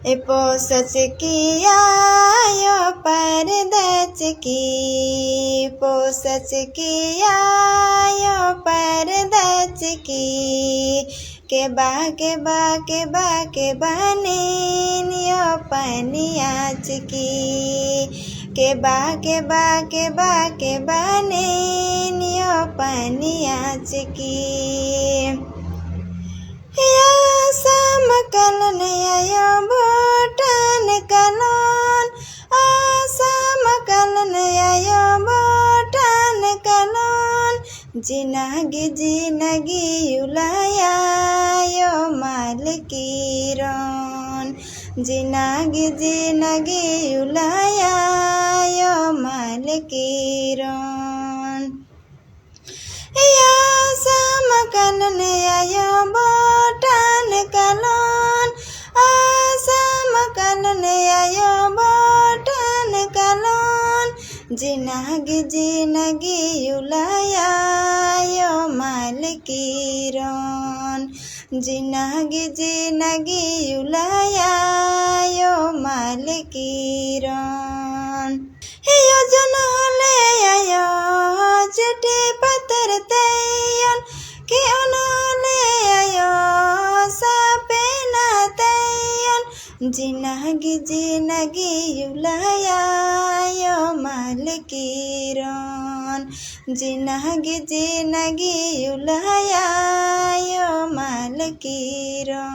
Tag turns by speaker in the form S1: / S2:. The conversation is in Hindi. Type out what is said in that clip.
S1: एपो सच किया यो परदच की पो सच किया यो परदच की के बनीन यो पनियाच की के बनीन यो पनियाच की या समकलन यो भूटान कलन समकलन यो भूटान कलन जिनगी युलाया यो मालकीरन जिनगी युलाया यो मालकीरन या समकलन यो भूटान कलन समकलन यो भूटान कलन जिनगी युलाया यो मालकीरन जिनगी युलाया यो मालकीरन यो जनले आयो चिट्ठी पत्र तैयन के उन्होंने आयो सपेना तैयन जिनगी युलाया यो मालकीरन जिनगी युलाया यो मालकीरन।